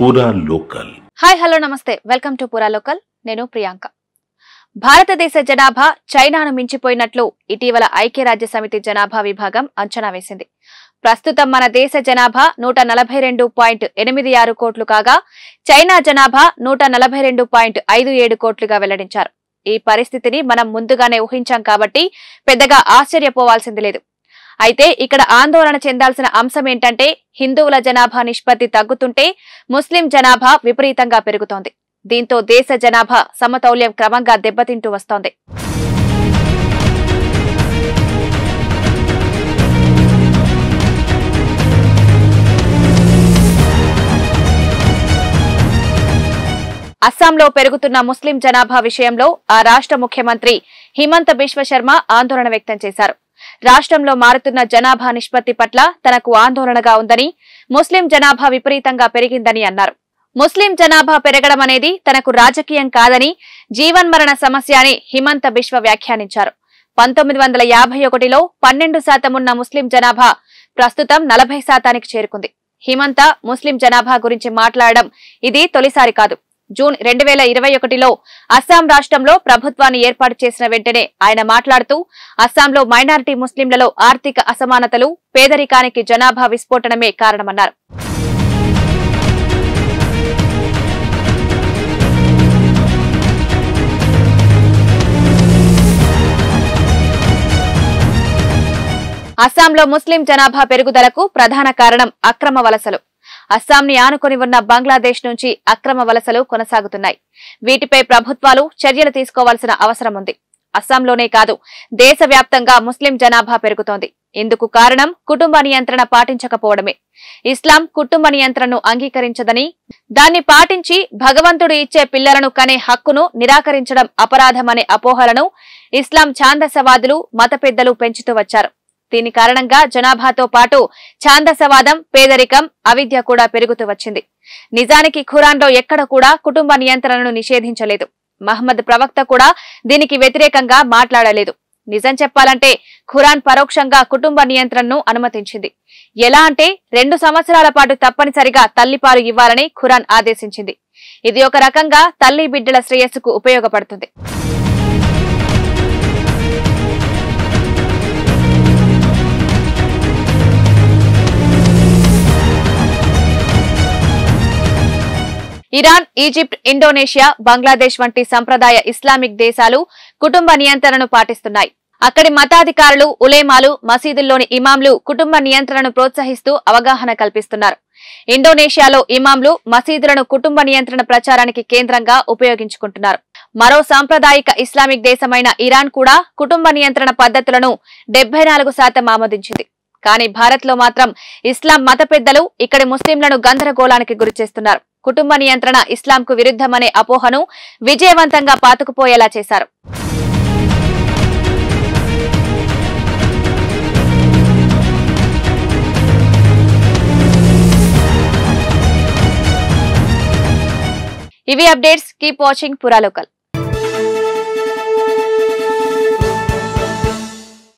పూరా local. Hi hello నమస్తే, welcome to పూరా లోకల్. నేను ప్రియాంక. భారతదేశ జనాభా చైనాను మించిపోయినట్లు ఇటీవల ఐక్యరాజ్య సమితి జనాభా విభాగం అంచనా వేసింది. ప్రస్తుతం మన దేశ జనాభా 142.86 కోట్లు కాగా చైనా జనాభా 142.57 కోట్లుగా వెల్లడించారు. ఈ పరిస్థితిని మనం ముందుగానే ఊహించాం కాబట్టి పెద్దగా ఆశ్చర్యపోవాల్సింది లేదు. అయితే ఇక్కడ ఆందోళన చెందాల్సిన అంశం ఏంటంటే హిందువుల జనాభా నిష్పత్తి తగ్గుతుంటే ముస్లిం జనాభా విపరీతంగా పెరుగుతోంది. దీంతో దేశ జనాభా సమతౌల్యం క్రమంగా దెబ్బతింటూ వస్తోంది. అస్సాంలో పెరుగుతున్న ముస్లిం జనాభా విషయంలో ఆ రాష్ట్ర ముఖ్యమంత్రి హిమంత బిశ్వ శర్మ ఆందోళన వ్యక్తం చేశారు. రాష్ట్రంలో మారుతున్న జనాభా నిష్పత్తి పట్ల తనకు ఆందోళనగా ఉందని, ముస్లిం జనాభా విపరీతంగా పెరిగిందని అన్నారు. ముస్లిం జనాభా పెరగడం అనేది తనకు రాజకీయం కాదని, జీవన్మరణ సమస్య అని హిమంత బిశ్వ వ్యాఖ్యానించారు. 1951లో 12% ఉన్న ముస్లిం జనాభా ప్రస్తుతం 40% చేరుకుంది. హిమంత ముస్లిం జనాభా గురించి మాట్లాడడం ఇది తొలిసారి కాదు. జూన్ 2021లో అస్సాం రాష్ట్రంలో ప్రభుత్వాన్ని ఏర్పాటు చేసిన వెంటనే ఆయన మాట్లాడుతూ అస్సాంలో మైనారిటీ ముస్లింలలో ఆర్థిక అసమానతలు, పేదరికానికి జనాభా విస్ఫోటనమే కారణమన్నారు. అస్సాంలో ముస్లిం జనాభా పెరుగుదలకు ప్రధాన కారణం అక్రమ వలసలు. అస్సాంని ఆనుకొని ఉన్న బంగ్లాదేశ్ నుంచి అక్రమ వలసలు కొనసాగుతున్నాయి. వీటిపై ప్రభుత్వాలు చర్యలు తీసుకోవాల్సిన అవసరం ఉంది. అస్సాంలోనే కాదు, దేశవ్యాప్తంగా ముస్లిం జనాభా పెరుగుతోంది. ఇందుకు కారణం కుటుంబ నియంత్రణ పాటించకపోవడమే. ఇస్లాం కుటుంబ నియంత్రణను అంగీకరించదని, దాన్ని పాటించి భగవంతుడు ఇచ్చే పిల్లలను కనే హక్కును నిరాకరించడం అపరాధమనే అపోహలను ఇస్లాం ఛాందసవాదులు, మత పెద్దలు పెంచుతూ వచ్చారు. దీని కారణంగా జనాభాతో పాటు ఛాందసవాదం, పేదరికం, అవిద్య కూడా పెరుగుతూ వచ్చింది. నిజానికి ఖురాన్లో ఎక్కడ కూడా కుటుంబ నియంత్రణను నిషేధించలేదు. మహమ్మద్ ప్రవక్త కూడా దీనికి వ్యతిరేకంగా మాట్లాడలేదు. నిజం చెప్పాలంటే ఖురాన్ పరోక్షంగా కుటుంబ నియంత్రణను అనుమతించింది. ఎలా అంటే 2 సంవత్సరాల పాటు తప్పనిసరిగా తల్లిపాలు ఇవ్వాలని ఖురాన్ ఆదేశించింది. ఇది ఒక రకంగా తల్లి బిడ్డల శ్రేయస్సుకు ఉపయోగపడుతుంది. ఇరాన్, ఈజిప్ట్, ఇండోనేషియా, బంగ్లాదేశ్ వంటి సంప్రదాయ ఇస్లామిక్ దేశాలు కుటుంబ నియంత్రణను పాటిస్తున్నాయి. అక్కడి మతాధికారులు, ఉలేమాలు, మసీదుల్లోని ఇమాంలు కుటుంబ నియంత్రణను ప్రోత్సహిస్తూ అవగాహన కల్పిస్తున్నారు. ఇండోనేషియాలో ఇమాంలు మసీదులను కుటుంబ నియంత్రణ ప్రచారానికి కేంద్రంగా ఉపయోగించుకుంటున్నారు. మరో సాంప్రదాయిక ఇస్లామిక్ దేశమైన ఇరాన్ కూడా కుటుంబ నియంత్రణ పద్ధతులను 74% ఆమోదించింది. కానీ భారత్ లో మాత్రం ఇస్లాం మత పెద్దలు ఇక్కడి ముస్లింలను గందరగోళానికి గురిచేస్తున్నారు. కుటుంబ నియంత్రణ ఇస్లాంకు విరుద్ధమనే అపోహను విజయవంతంగా పాతుకుపోయేలా చేశారు. ఇవి అప్డేట్స్. కీప్ వాచింగ్ పూరా లోకల్.